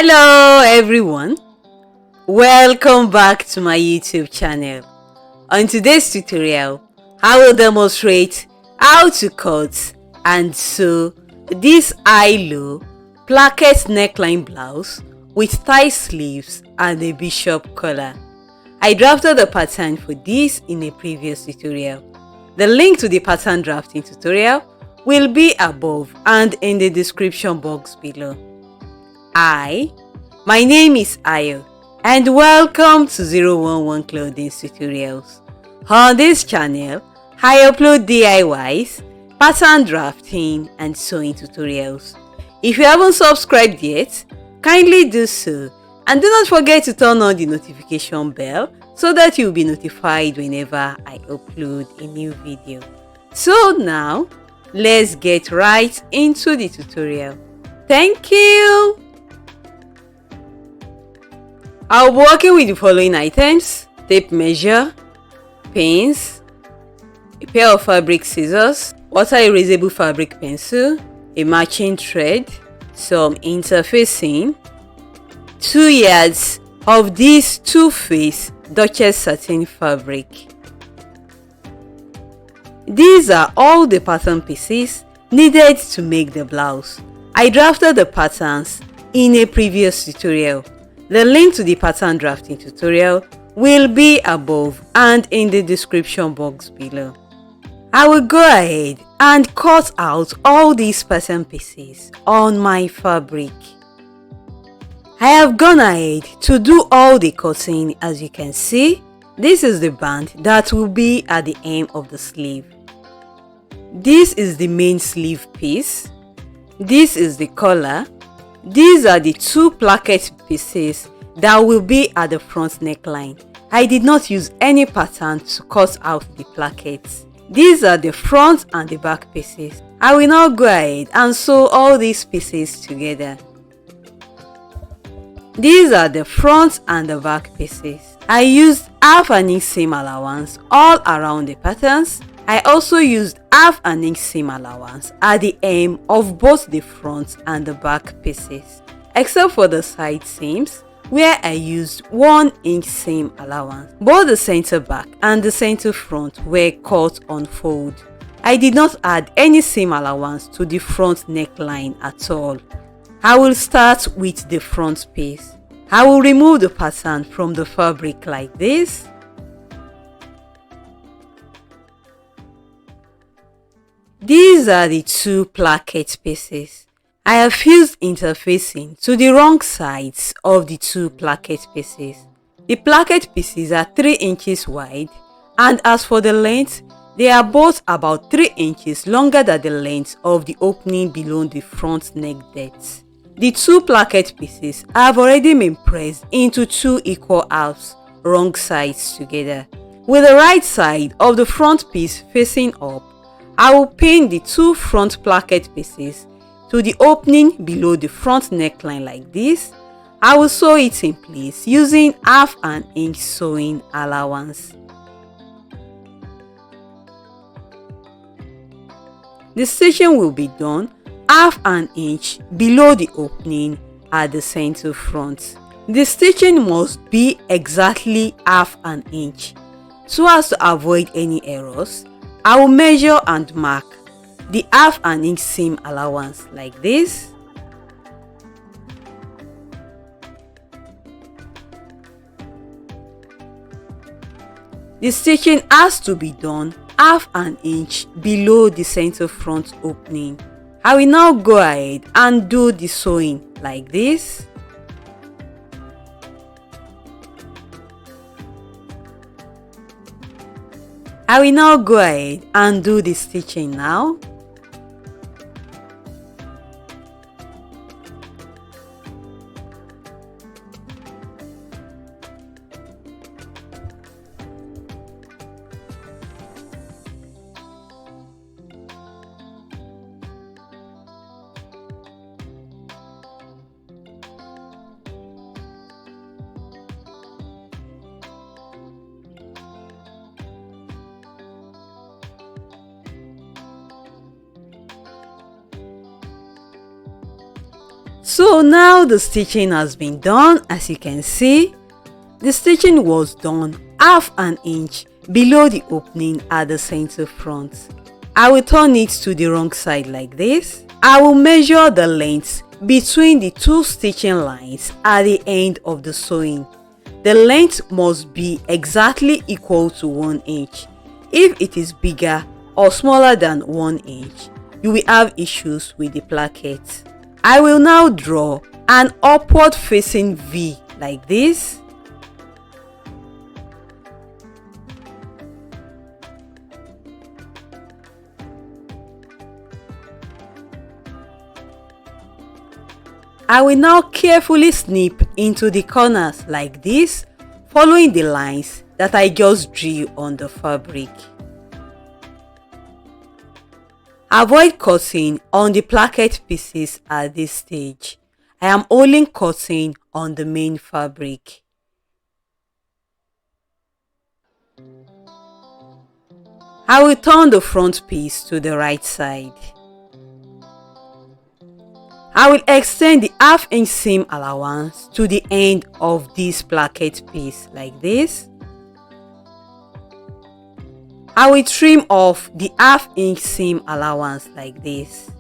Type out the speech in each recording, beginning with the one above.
Hello everyone, welcome back to my YouTube channel. On today's tutorial, I will demonstrate how to cut and sew this high-low placket neckline blouse with tie sleeves and a bishop collar. I drafted the pattern for this in a previous tutorial. The link to the pattern drafting tutorial will be above and in the description box below. My name is Ayo and welcome to 011 Clothings Tutorials. On this channel, I upload DIYs, pattern drafting and sewing tutorials. If you haven't subscribed yet, kindly do so and do not forget to turn on the notification bell so that you'll be notified whenever I upload a new video. So now, let's get right into the tutorial. Thank you! I'll be working with the following items: tape measure, pins, a pair of fabric scissors, water erasable fabric pencil, a matching thread, some interfacing, 2 yards of this two-face Duchess satin fabric. These are all the pattern pieces needed to make the blouse. I drafted the patterns in a previous tutorial. The link to the pattern drafting tutorial will be above and in the description box below. I will go ahead and cut out all these pattern pieces on my fabric. I have gone ahead to do all the cutting. As you can see, this is the band that will be at the hem of the sleeve. This is the main sleeve piece. This is the collar. These are the 2 placket pieces that will be at the front neckline. I did not use any pattern to cut out the plackets. These are the front and the back pieces. I will now go ahead and sew all these pieces together. These are the front and the back pieces. I used half an inch seam allowance all around the patterns. I also used half an inch seam allowance at the hem of both the front and the back pieces, except for the side seams where I used 1 inch seam allowance. Both the center back and the center front were cut on fold. I did not add any seam allowance to the front neckline at all. I will start with the front piece. I will remove the pattern from the fabric like this. These are the 2 placket pieces. I have fused interfacing to the wrong sides of the 2 placket pieces. The placket pieces are 3 inches wide, and as for the length, they are both about 3 inches longer than the length of the opening below the front neck depth. The 2 placket pieces have already been pressed into 2 equal halves, wrong sides together. With the right side of the front piece facing up, I will pin the 2 front placket pieces to the opening below the front neckline like this. I will sew it in place using half an inch sewing allowance. The stitching will be done half an inch below the opening at the center front. The stitching must be exactly half an inch. So as to avoid any errors, I will measure and mark the half an inch seam allowance like this. The stitching has to be done half an inch below the center front opening. I will now go ahead and do the sewing like this. I will now go ahead and do the stitching now. So now the stitching has been done. As you can see, the stitching was done half an inch below the opening at the center front. I will turn it to the wrong side like this. I will measure the length between the two stitching lines at the end of the sewing. The length must be exactly equal to 1 inch. If it is bigger or smaller than 1 inch, you will have issues with the placket. I will now draw an upward facing V like this. I will now carefully snip into the corners like this, following the lines that I just drew on the fabric. Avoid cutting on the placket pieces at this stage. I am only cutting on the main fabric. I will turn the front piece to the right side. I will extend the half-inch seam allowance to the end of this placket piece like this. I will trim off the half-inch seam allowance like this.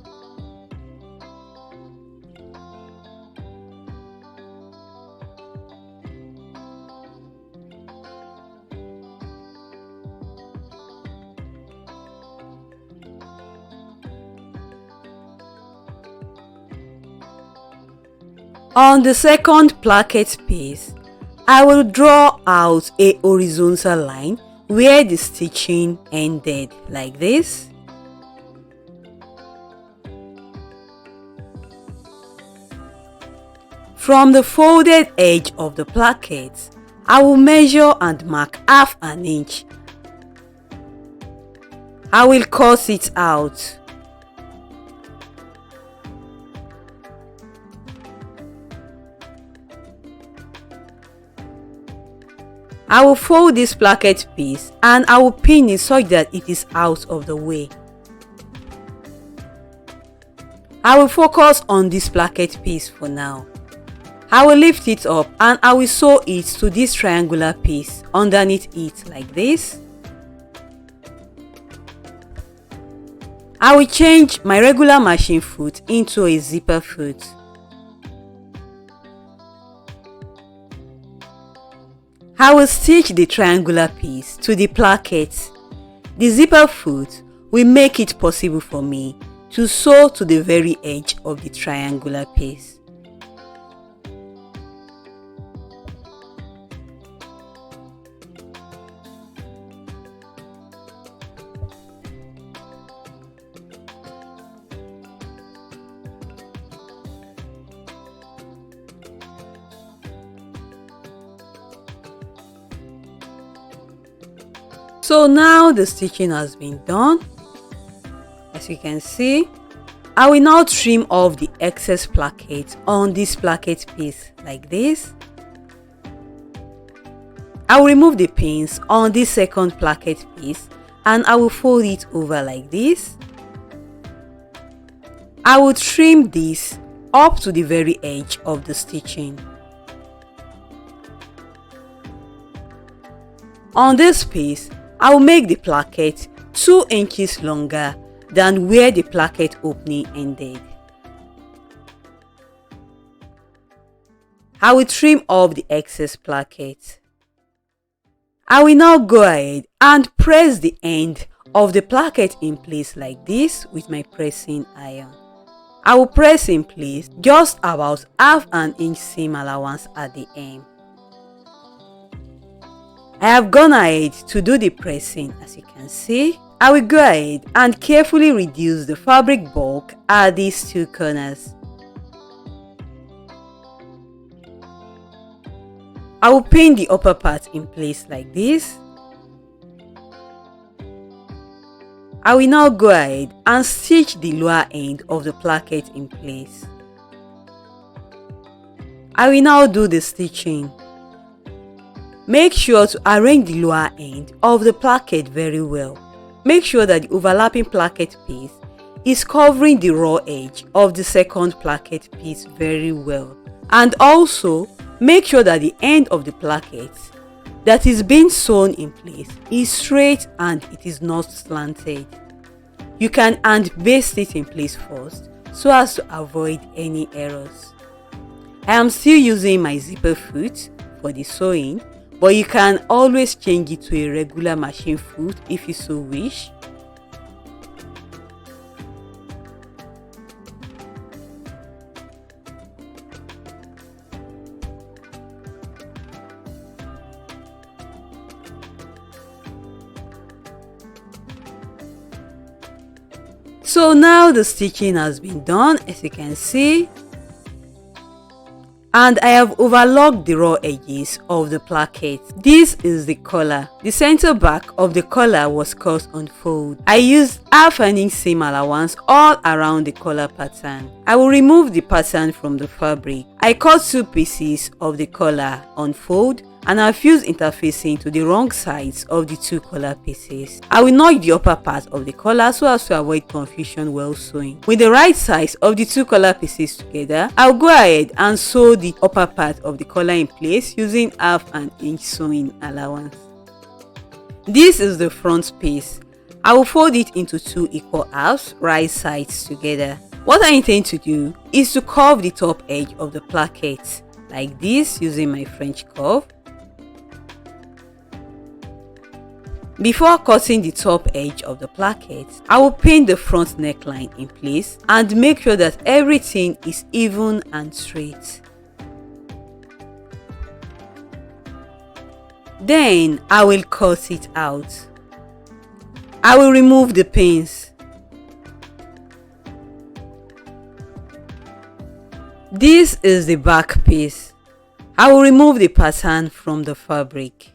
On the second placket piece, I will draw out a horizontal line where the stitching ended like this. From the folded edge of the placket, I will measure and mark half an inch. I will cut it out. I will fold this placket piece and I will pin it such that it is out of the way. I will focus on this placket piece for now. I will lift it up and I will sew it to this triangular piece underneath it like this. I will change my regular machine foot into a zipper foot. I will stitch the triangular piece to the placket. The zipper foot will make it possible for me to sew to the very edge of the triangular piece. So now the stitching has been done. As you can see, I will now trim off the excess placket on this placket piece like this. I will remove the pins on this second placket piece and I will fold it over like this. I will trim this up to the very edge of the stitching. On this piece, I will make the placket 2 inches longer than where the placket opening ended. I will trim off the excess placket. I will now go ahead and press the end of the placket in place like this with my pressing iron. I will press in place just about half an inch seam allowance at the end. I have gone ahead to do the pressing. As you can see, I will go ahead and carefully reduce the fabric bulk at these two corners. I will pin the upper part in place like this. I will now go ahead and stitch the lower end of the placket in place. I will now do the stitching. Make sure to arrange the lower end of the placket very well. Make sure that the overlapping placket piece is covering the raw edge of the second placket piece very well. And also make sure that the end of the placket that is being sewn in place is straight and it is not slanted. You can hand baste it in place first so as to avoid any errors. I am still using my zipper foot for the sewing, but you can always change it to a regular machine foot if you so wish. So now the stitching has been done, as you can see, and I have overlocked the raw edges of the placket. This is the collar. The center back of the collar was cut on fold. I used half an inch seam allowance all around the collar pattern. I will remove the pattern from the fabric. I cut 2 pieces of the collar on fold and I fused interfacing to the wrong sides of the 2 collar pieces. I will notch the upper part of the collar so as to avoid confusion while sewing. With the right sides of the 2 collar pieces together, I'll go ahead and sew the upper part of the collar in place using half an inch sewing allowance. This is the front piece. I will fold it into 2 equal halves, right sides together. What I intend to do is to curve the top edge of the placket like this using my French curve. Before cutting the top edge of the placket, I will pin the front neckline in place and make sure that everything is even and straight. Then I will cut it out. I will remove the pins. This is the back piece. I will remove the pattern from the fabric.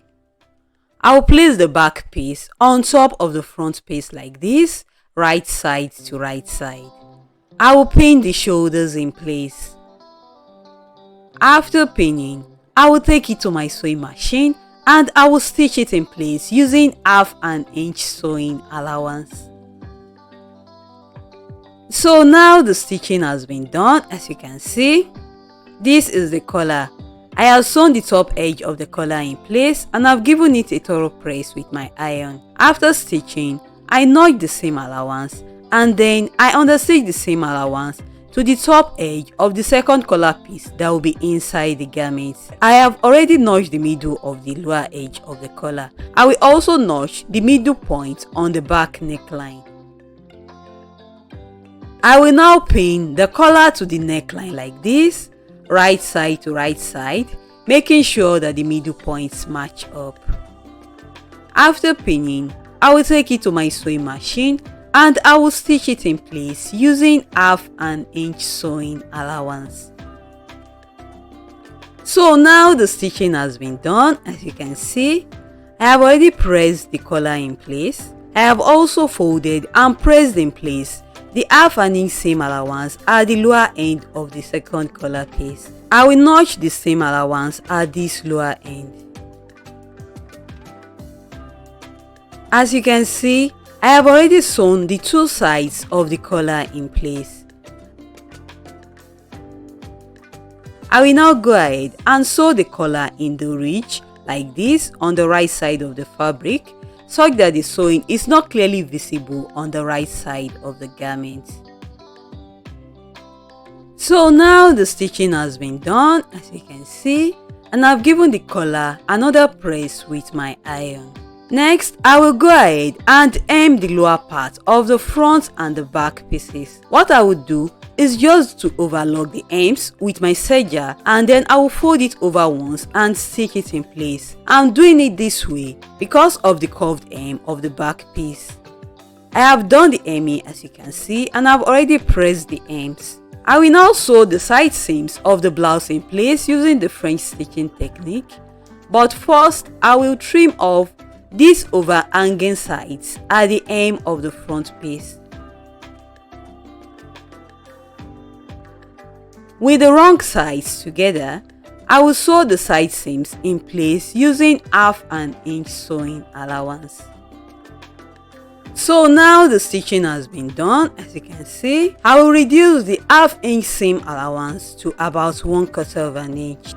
I will place the back piece on top of the front piece like this, right side to right side. I will pin the shoulders in place. After pinning, I will take it to my sewing machine and I will stitch it in place using half an inch sewing allowance. So now the stitching has been done, as you can see. This is the collar. I have sewn the top edge of the collar in place and I've given it a thorough press with my iron. After stitching, I notched the seam allowance and then I understitched the seam allowance to the top edge of the second collar piece that will be inside the garment. I have already notched the middle of the lower edge of the collar. I will also notch the middle point on the back neckline. I will now pin the collar to the neckline like this, right side to right side, making sure that the middle points match up. After pinning, I will take it to my sewing machine and I will stitch it in place using half an inch sewing allowance. So now the stitching has been done, as you can see. I have already pressed the collar in place. I have also folded and pressed in place the half an inch seam allowance at the lower end of the second collar piece. I will notch the seam allowance at this lower end. As you can see, I have already sewn the 2 sides of the collar in place. I will now go ahead and sew the collar in the ridge like this on the right side of the fabric, such that the sewing is not clearly visible on the right side of the garment. So now the stitching has been done, as you can see, and I've given the collar another press with my iron. Next, I will go ahead and hem the lower part of the front and the back pieces. What I will do is just to overlock the hems with my serger and then I will fold it over once and stitch it in place. I'm doing it this way because of the curved hem of the back piece. I have done the hemming, as you can see, and I've already pressed the hems. I will now sew the side seams of the blouse in place using the French stitching technique. But first, I will trim off these overhanging sides at the hem of the front piece. With the wrong sides together, I will sew the side seams in place using half an inch sewing allowance. So now the stitching has been done. As you can see, I will reduce the half-inch seam allowance to about 1/4 of an inch.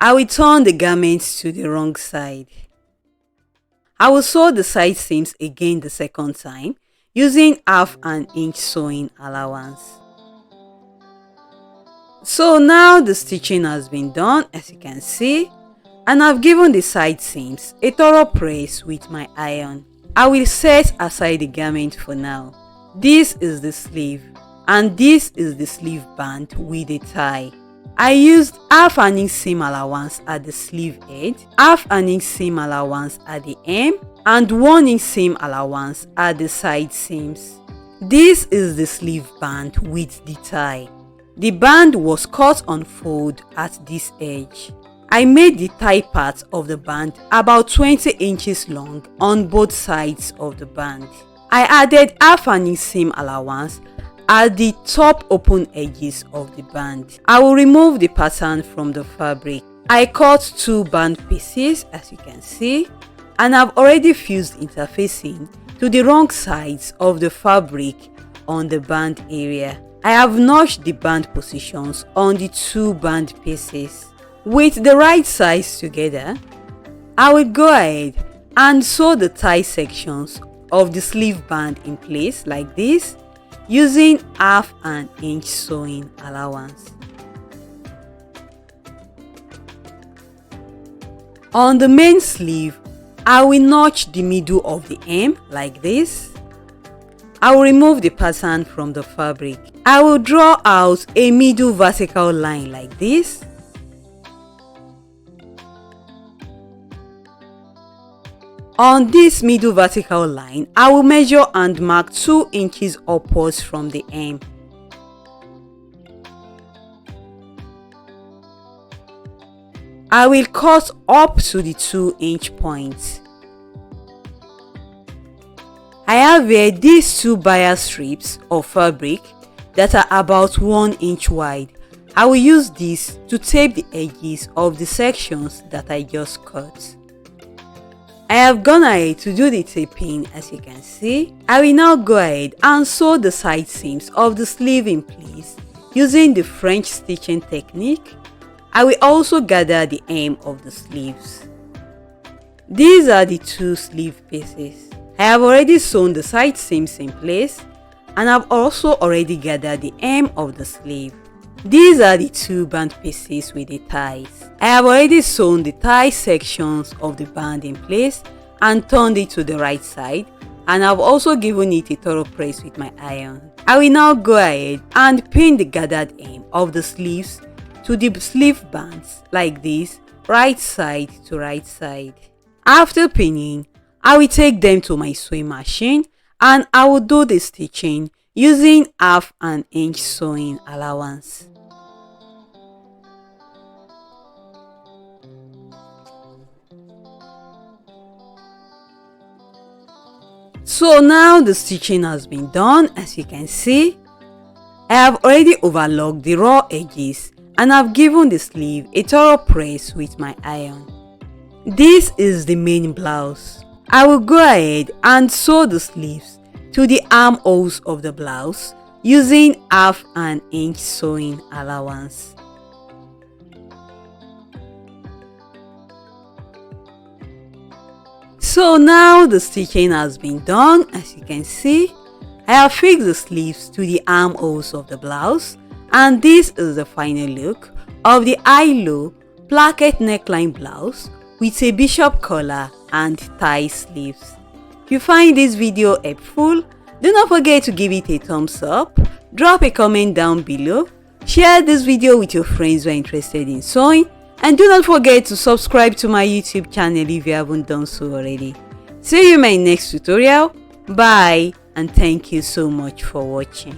I will turn the garment to the wrong side. I will sew the side seams again the second time using half an inch sewing allowance. So now the stitching has been done, as you can see, and I've given the side seams a thorough press with my iron. I will set aside the garment for now. This is the sleeve and this is the sleeve band with a tie. I used half an inch seam allowance at the sleeve edge, half an inch seam allowance at the hem, and 1 inch seam allowance at the side seams. This is the sleeve band with the tie. The band was cut on fold at this edge. I made the tie part of the band about 20 inches long on both sides of the band. I added half an inch seam allowance at the top open edges of the band. I will remove the pattern from the fabric. I cut 2 band pieces, as you can see, and I've already fused interfacing to the wrong sides of the fabric on the band area. I have notched the band positions on the 2 band pieces. With the right sides together, I will go ahead and sew the tie sections of the sleeve band in place like this, using half an inch sewing allowance. On the main sleeve, I will notch the middle of the hem like this. I will remove the pattern from the fabric. I will draw out a middle vertical line like this. On this middle vertical line, I will measure and mark 2 inches upwards from the hem. I will cut up to the 2-inch point. I have here these 2 bias strips of fabric that are about 1 inch wide. I will use this to tape the edges of the sections that I just cut. I have gone ahead to do the taping, as you can see. I will now go ahead and sew the side seams of the sleeve in place using the French stitching technique. I will also gather the hem of the sleeves. These are the 2 sleeve pieces. I have already sewn the side seams in place and I've also already gathered the hem of the sleeve. These are the 2 band pieces with the ties. I have already sewn the tie sections of the band in place and turned it to the right side, and I've also given it a thorough press with my iron. I will now go ahead and pin the gathered hem of the sleeves to the sleeve bands like this, right side to right side. After pinning, I will take them to my sewing machine and I will do the stitching using half an inch sewing allowance. So now the stitching has been done, as you can see. I have already overlocked the raw edges and I've given the sleeve a thorough press with my iron. This is the main blouse. I will go ahead and sew the sleeves to the armholes of the blouse using half an inch sewing allowance. So now the stitching has been done, as you can see. I have fixed the sleeves to the armholes of the blouse, and this is the final look of the high-low placket neckline blouse with a bishop collar and tie sleeves. If you find this video helpful, do not forget to give it a thumbs up, drop a comment down below, share this video with your friends who are interested in sewing, and do not forget to subscribe to my YouTube channel if you haven't done so already. See you in my next tutorial. Bye, and thank you so much for watching.